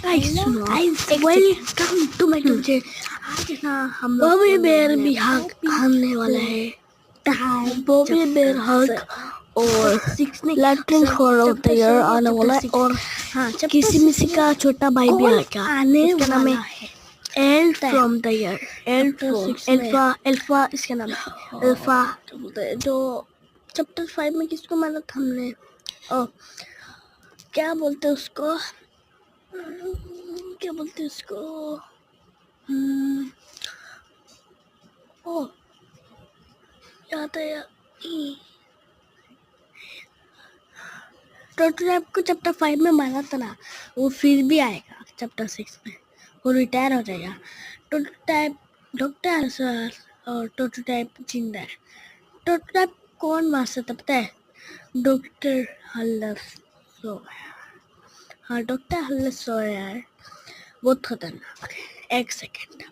Guys सुनो welcome to my channel. आज ना हम बॉबी बेयर भी हक आने वाला है। बॉबी बेयर हक और लैट्रिन फॉर होता है आने वाला है। और हाँ, किसी मिसी का छोटा भाई भी आएगा आने वाला है। L from the year L alpha alpha इसका नाम है एल्फा जो चैप्टर 5 में किसको मारा था हमने। ओ क्या बोलते हैं उसको, क्या बोलते हैं उसको, ओ याद आया। टोटल को चैप्टर 5 में मारा था ना, वो फिर भी आएगा चैप्टर 6 में। वो रिटायर हो जाएगा। टोटल टाइप डॉक्टर सर और टोटल टाइप जिंदा है। टोटल टाइप कौन मार सकता पता है? डॉक्टर हल्लस सोया। हाँ, डॉक्टर हल्लस सोया है, बहुत खतरनाक है। एक सेकेंड,